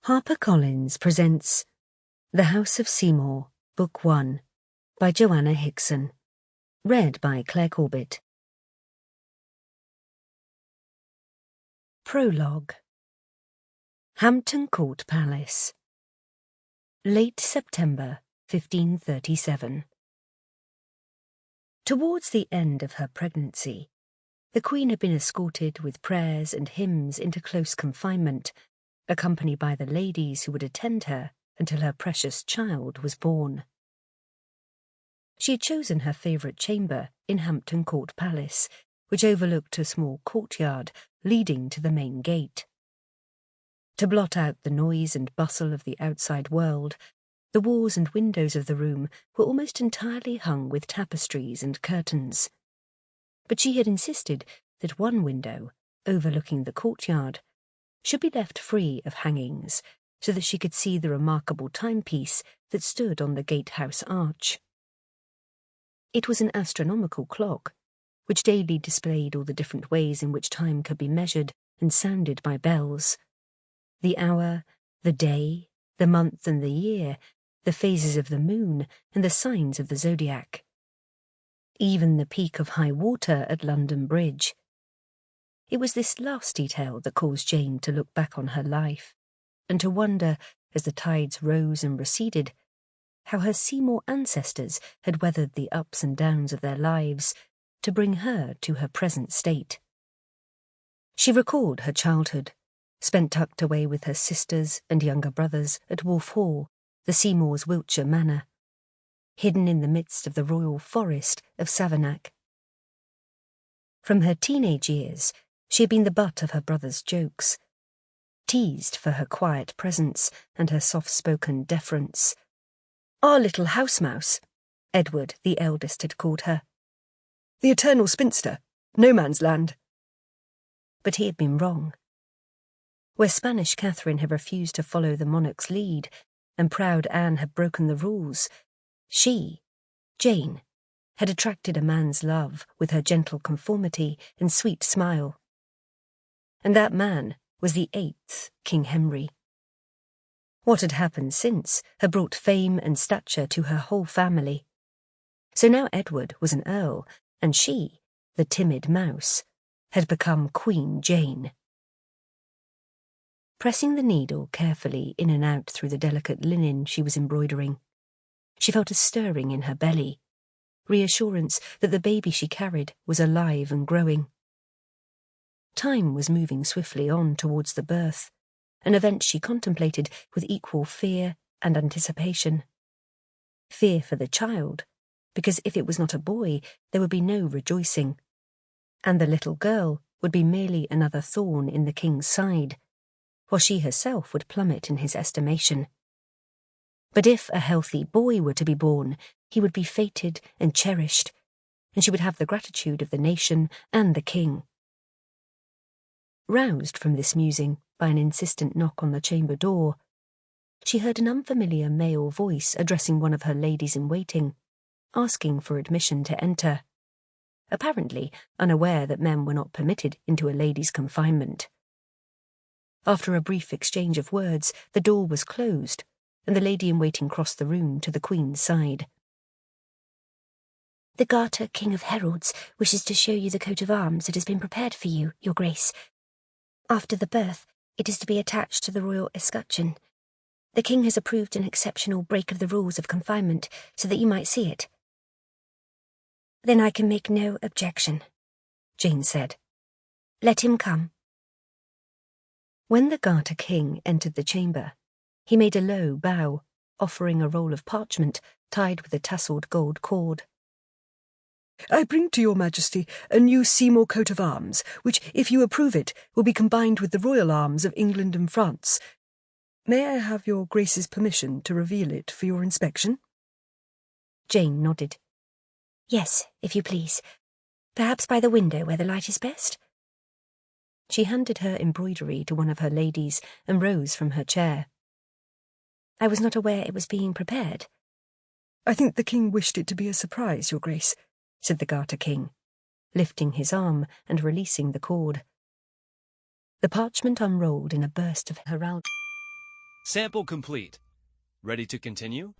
HarperCollins presents The House of Seymour, Book 1, by Joanna Hickson. Read by Claire Corbett. Prologue. Hampton Court Palace. Late September 1537. Towards the end of her pregnancy, the Queen had been escorted with prayers and hymns into close confinement, accompanied by the ladies who would attend her until her precious child was born. She had chosen her favourite chamber in Hampton Court Palace, which overlooked a small courtyard leading to the main gate. To blot out the noise and bustle of the outside world, the walls and windows of the room were almost entirely hung with tapestries and curtains. But she had insisted that one window, overlooking the courtyard, should be left free of hangings, so that she could see the remarkable timepiece that stood on the gatehouse arch. It was an astronomical clock, which daily displayed all the different ways in which time could be measured and sounded by bells. The hour, the day, the month and the year, the phases of the moon and the signs of the zodiac. Even the peak of high water at London Bridge. It was this last detail that caused Jane to look back on her life, and to wonder, as the tides rose and receded, how her Seymour ancestors had weathered the ups and downs of their lives to bring her to her present state. She recalled her childhood, spent tucked away with her sisters and younger brothers at Wolf Hall, the Seymours' Wiltshire manor, hidden in the midst of the royal forest of Savernake. From her teenage years, she had been the butt of her brother's jokes, teased for her quiet presence and her soft-spoken deference. "Our little house mouse," Edward, the eldest, had called her. "The eternal spinster, no man's land." But he had been wrong. Where Spanish Catherine had refused to follow the monarch's lead, and proud Anne had broken the rules, she, Jane, had attracted a man's love with her gentle conformity and sweet smile. And that man was the 8th King Henry. What had happened since had brought fame and stature to her whole family. So now Edward was an earl, and she, the timid mouse, had become Queen Jane. Pressing the needle carefully in and out through the delicate linen she was embroidering, she felt a stirring in her belly, reassurance that the baby she carried was alive and growing. Time was moving swiftly on towards the birth, an event she contemplated with equal fear and anticipation. Fear for the child, because if it was not a boy, there would be no rejoicing, and the little girl would be merely another thorn in the king's side, while she herself would plummet in his estimation. But if a healthy boy were to be born, he would be feted and cherished, and she would have the gratitude of the nation and the king. Roused from this musing by an insistent knock on the chamber door, she heard an unfamiliar male voice addressing one of her ladies-in-waiting, asking for admission to enter, apparently unaware that men were not permitted into a lady's confinement. After a brief exchange of words, the door was closed, and the lady-in-waiting crossed the room to the Queen's side. "The Garter, King of Heralds, wishes to show you the coat of arms that has been prepared for you, Your Grace. After the birth, it is to be attached to the royal escutcheon. The King has approved an exceptional break of the rules of confinement so that you might see it." "Then I can make no objection," Jane said. "Let him come." When the Garter King entered the chamber, he made a low bow, offering a roll of parchment tied with a tasselled gold cord. "I bring to your Majesty a new Seymour coat of arms, which, if you approve it, will be combined with the royal arms of England and France. May I have your Grace's permission to reveal it for your inspection?" Jane nodded. "Yes, if you please. Perhaps by the window where the light is best?" She handed her embroidery to one of her ladies and rose from her chair. "I was not aware it was being prepared." "I think the King wished it to be a surprise, Your Grace," said the Garter King, lifting his arm and releasing the cord. The parchment unrolled in a burst of heraldry. Sample complete. Ready to continue?